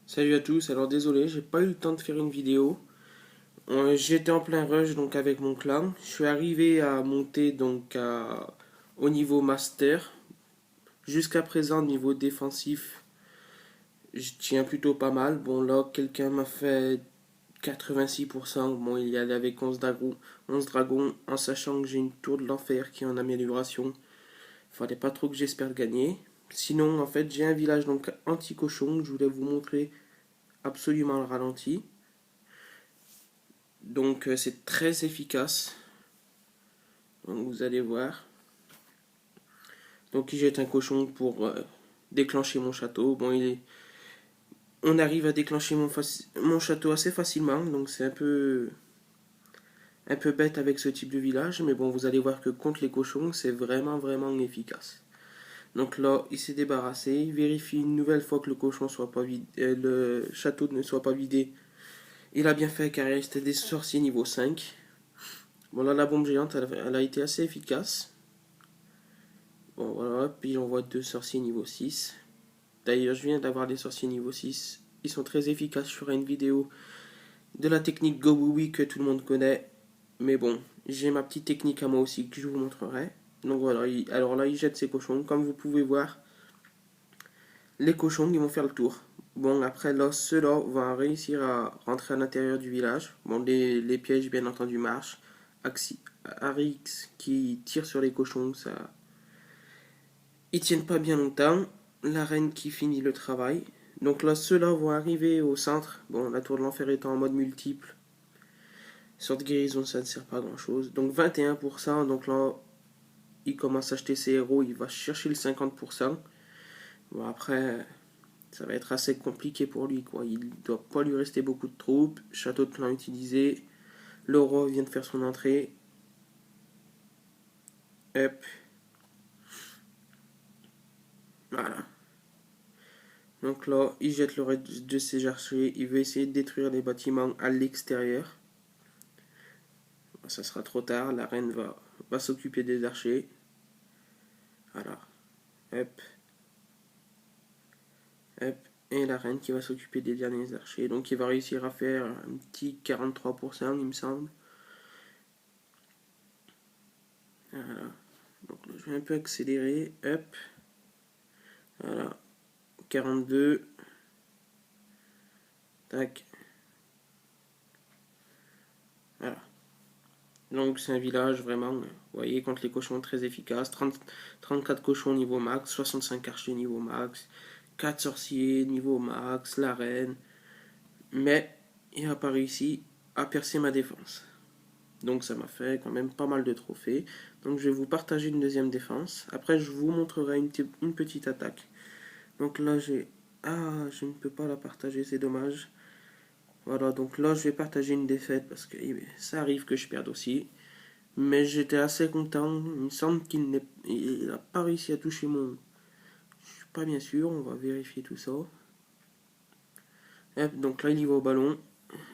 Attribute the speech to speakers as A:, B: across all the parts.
A: Salut à tous, alors désolé, j'ai pas eu le temps de faire une vidéo. J'étais en plein rush donc avec mon clan. Je suis arrivé à monter au niveau master. Jusqu'à présent, niveau défensif, je tiens plutôt pas mal. Bon, là, quelqu'un m'a fait 86%. Bon, il y allait avec 11 dragons, en sachant que j'ai une tour de l'enfer qui est en amélioration. Fallait pas trop que j'espère gagner. Sinon, en fait, j'ai un village donc anti-cochon. Je voulais vous montrer absolument le ralenti. Donc c'est très efficace. Donc vous allez voir. Donc il jette un cochon pour déclencher mon château. On arrive à déclencher mon château assez facilement. Donc c'est un peu bête avec ce type de village. Mais bon, vous allez voir que contre les cochons, c'est vraiment efficace. Donc là, il s'est débarrassé. Il vérifie une nouvelle fois que le cochon soit pas vide, le château ne soit pas vidé. Il a bien fait car il restait des sorciers niveau 5. Bon là, la bombe géante, elle a été assez efficace. Bon voilà, puis j'envoie deux sorciers niveau 6. D'ailleurs, je viens d'avoir des sorciers niveau 6. Ils sont très efficaces. Je ferai une vidéo de la technique Go Wee que tout le monde connaît. Mais bon, j'ai ma petite technique à moi aussi que je vous montrerai. Donc voilà, alors là, il jette ses cochons. Comme vous pouvez voir, les cochons, ils vont faire le tour. Bon, après là, ceux-là vont réussir à rentrer à l'intérieur du village. Bon, les pièges, bien entendu, marchent. Arix qui tire sur les cochons, ça, ils tiennent pas bien longtemps. La reine qui finit le travail. Donc là, ceux-là vont arriver au centre. Bon, la tour de l'enfer étant en mode multiple. Sorte guérison, ça ne sert pas à grand chose. Donc 21%. Donc là, il commence à acheter ses héros. Il va chercher le 50%. Bon, après, ça va être assez compliqué pour lui, quoi. Il doit pas lui rester beaucoup de troupes. Château de clan utilisé. Le roi vient de faire son entrée. Hop. Voilà. Donc là, il jette le reste de ses archers. Il veut essayer de détruire les bâtiments à l'extérieur. Ça sera trop tard. La reine va s'occuper des archers. Voilà. Hop. Hop. Et la reine qui va s'occuper des derniers archers. Donc il va réussir à faire un petit 43%, il me semble. Voilà. Donc là, je vais un peu accélérer. Hop. Voilà. 42. Tac. Voilà. Donc c'est un village vraiment, vous voyez, contre les cochons très efficace. 34 cochons niveau max, 65 archers niveau max, 4 sorciers niveau max, la reine. Mais il n'a pas réussi à percer ma défense. Donc ça m'a fait quand même pas mal de trophées. Donc je vais vous partager une deuxième défense. Après je vous montrerai une petite attaque. Donc là j'ai... Ah, je ne peux pas la partager, c'est dommage. Voilà, donc là je vais partager une défaite parce que ça arrive que je perde aussi. Mais j'étais assez content. Il me semble qu'il n'a pas réussi à toucher mon... Je suis pas bien sûr, on va vérifier tout ça. Hop, donc là il y va au ballon.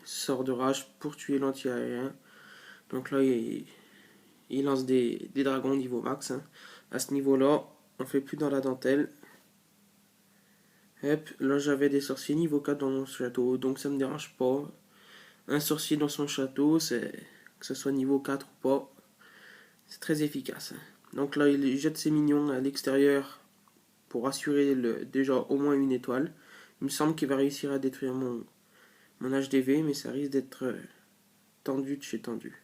A: Sort de rage pour tuer l'anti-aérien. Donc là il lance des dragons niveau max. Hein. À ce niveau-là, on fait plus dans la dentelle. Hop, là j'avais des sorciers niveau 4 dans mon château, donc ça me dérange pas. Un sorcier dans son château, c'est que ce soit niveau 4 ou pas, c'est très efficace. Hein. Donc là il jette ses minions à l'extérieur pour assurer déjà au moins une étoile. Il me semble qu'il va réussir à détruire mon HDV, mais ça risque d'être tendu de chez tendu.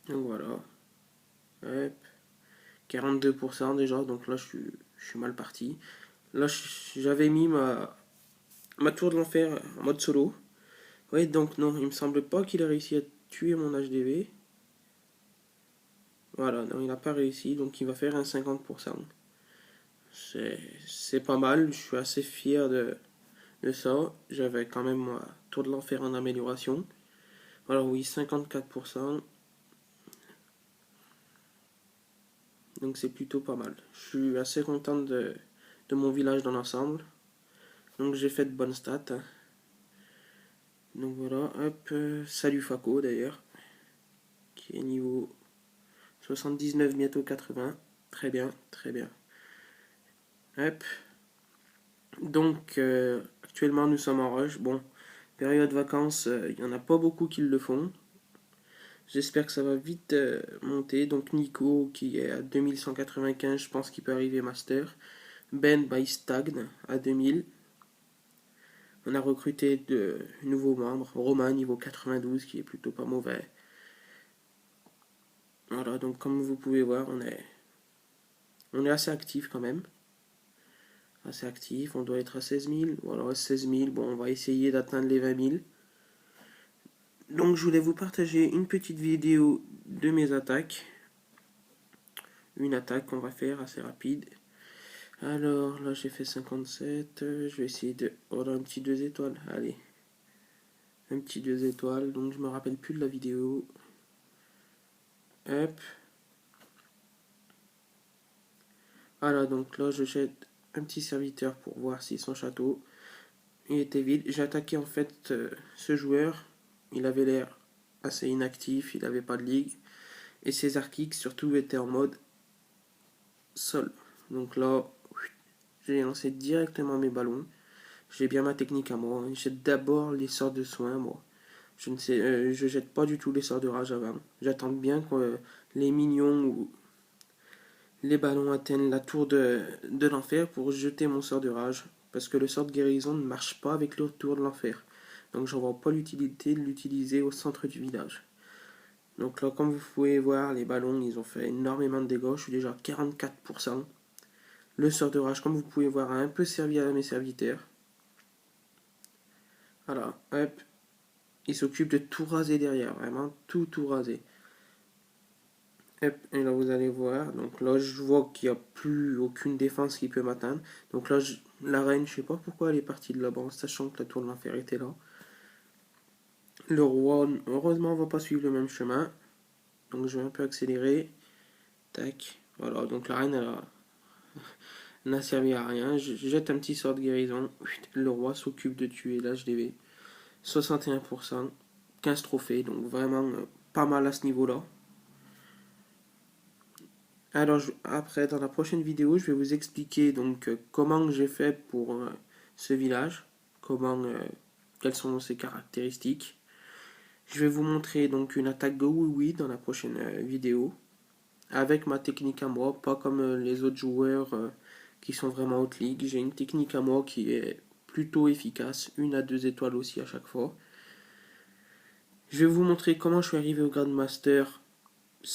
A: Donc voilà. Hop. 42% déjà, donc là je suis mal parti. Là j'avais mis ma tour de l'enfer en mode solo. Ouais, donc non, il me semble pas qu'il a réussi à tuer mon HDV. Voilà, non, il n'a pas réussi, donc il va faire un 50%. C'est pas mal, je suis assez fier de ça. J'avais quand même moi tour de l'enfer en amélioration. Alors oui, 54%. Donc c'est plutôt pas mal. Je suis assez content de mon village dans l'ensemble. Donc j'ai fait de bonnes stats. Hein. Donc voilà, hop, salut Faco d'ailleurs, qui est niveau 79, bientôt 80. Très bien, très bien. Hop, Donc actuellement nous sommes en rush. Bon, période vacances, il n'y en a pas beaucoup qui le font. J'espère que ça va vite monter. Donc Nico qui est à 2195, je pense qu'il peut arriver master. Ben, bah, il stagne à 2000. On a recruté de nouveaux membres. Romain niveau 92 qui est plutôt pas mauvais. Voilà, donc comme vous pouvez voir, on est assez actif quand même. Assez actif, on doit être à 16 000. Voilà, 16 000, bon, on va essayer d'atteindre les 20 000. Donc je voulais vous partager une petite vidéo de mes attaques. Une attaque qu'on va faire assez rapide. Alors là j'ai fait 57. Je vais essayer de... Voilà, un petit 2 étoiles. Allez. Un petit 2 étoiles. Donc je me rappelle plus de la vidéo. Hop. Voilà, donc là je jette un petit serviteur pour voir si son château il était vide. J'ai attaqué en fait ce joueur. Il avait l'air assez inactif, il n'avait pas de ligue. Et ses archix surtout étaient en mode sol. Donc là, j'ai lancé directement mes ballons. J'ai bien ma technique à moi. Je jette d'abord les sorts de soins, moi. Je jette pas du tout les sorts de rage avant. J'attends bien que les minions ou les ballons atteignent la tour de l'enfer pour jeter mon sort de rage. Parce que le sort de guérison ne marche pas avec le tour de l'enfer. Donc j'en vois pas l'utilité de l'utiliser au centre du village. Donc là, comme vous pouvez voir, les ballons, ils ont fait énormément de dégâts. Je suis déjà à 44%. Le sort de rage, comme vous pouvez voir, a un peu servi à mes serviteurs. Voilà, hop. Il s'occupe de tout raser derrière, vraiment tout raser. Hop, et là vous allez voir, donc là je vois qu'il n'y a plus aucune défense qui peut m'atteindre. Donc là, la reine, je sais pas pourquoi elle est partie de là-bas, sachant que la tour de l'enfer était là. Le roi, heureusement, va pas suivre le même chemin. Donc je vais un peu accélérer. Tac, voilà, donc la reine, elle n'a servi à rien. Je jette un petit sort de guérison. Le roi s'occupe de tuer l'HDV. 61%, 15 trophées, donc vraiment pas mal à ce niveau-là. Alors après, dans la prochaine vidéo, je vais vous expliquer donc comment j'ai fait pour ce village, quelles sont ses caractéristiques. Je vais vous montrer donc une attaque de oui dans la prochaine vidéo, avec ma technique à moi, pas comme les autres joueurs qui sont vraiment haute ligue. J'ai une technique à moi qui est plutôt efficace, 1 à 2 étoiles aussi à chaque fois. Je vais vous montrer comment je suis arrivé au Grandmaster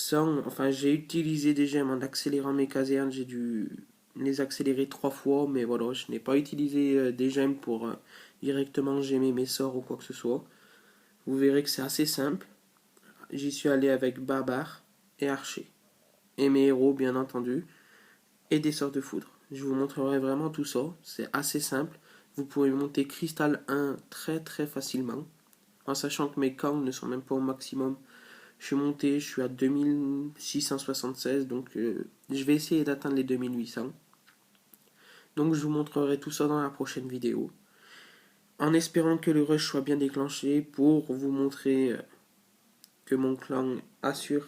A: enfin j'ai utilisé des gemmes en accélérant mes casernes, j'ai dû les accélérer 3 fois, mais voilà, je n'ai pas utilisé des gemmes pour directement gemmer mes sorts ou quoi que ce soit. Vous verrez que c'est assez simple. J'y suis allé avec barbare et archer. Et mes héros bien entendu, et des sorts de foudre. Je vous montrerai vraiment tout ça, c'est assez simple. Vous pouvez monter cristal 1 très très facilement, en sachant que mes camps ne sont même pas au maximum. Je suis monté, je suis à 2676, donc je vais essayer d'atteindre les 2800. Donc je vous montrerai tout ça dans la prochaine vidéo. En espérant que le rush soit bien déclenché pour vous montrer que mon clan assure.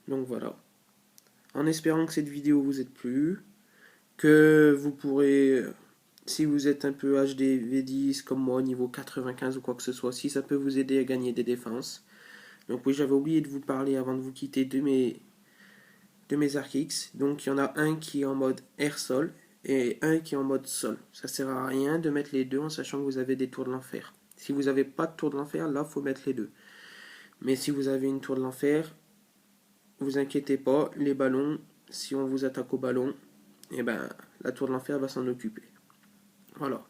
A: Donc voilà. En espérant que cette vidéo vous ait plu, que vous pourrez, si vous êtes un peu HD V10 comme moi, niveau 95 ou quoi que ce soit, si ça peut vous aider à gagner des défenses. Donc oui, j'avais oublié de vous parler avant de vous quitter de mes archix. Donc il y en a un qui est en mode air-sol et un qui est en mode sol. Ça sert à rien de mettre les deux en sachant que vous avez des tours de l'enfer. Si vous n'avez pas de tour de l'enfer, là, faut mettre les deux. Mais si vous avez une tour de l'enfer, vous inquiétez pas, les ballons, si on vous attaque au ballon, eh ben, la tour de l'enfer va s'en occuper. Voilà.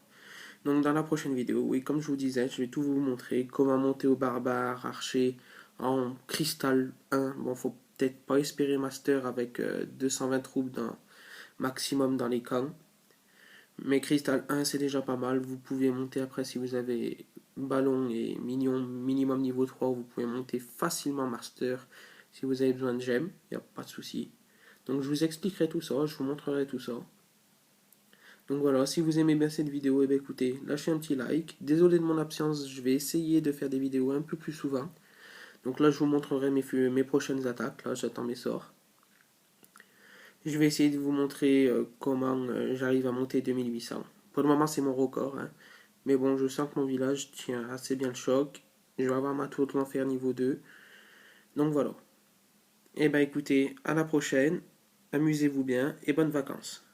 A: Donc dans la prochaine vidéo, oui, comme je vous disais, je vais tout vous montrer, comment monter au barbare, archer, en cristal 1. Bon, faut peut-être pas espérer master avec 220 troupes maximum dans les camps. Mais cristal 1, c'est déjà pas mal. Vous pouvez monter après si vous avez ballon et minion minimum niveau 3. Vous pouvez monter facilement master si vous avez besoin de gemmes. Il n'y a pas de souci. Donc je vous expliquerai tout ça, je vous montrerai tout ça. Donc voilà, si vous aimez bien cette vidéo, eh bien écoutez, lâchez un petit like. Désolé de mon absence, je vais essayer de faire des vidéos un peu plus souvent. Donc là, je vous montrerai mes prochaines attaques. Là, j'attends mes sorts. Je vais essayer de vous montrer comment j'arrive à monter 2800. Pour le moment, c'est mon record, hein. Mais bon, je sens que mon village tient assez bien le choc. Je vais avoir ma tour de l'enfer niveau 2. Donc voilà. Eh ben écoutez, à la prochaine. Amusez-vous bien et bonnes vacances.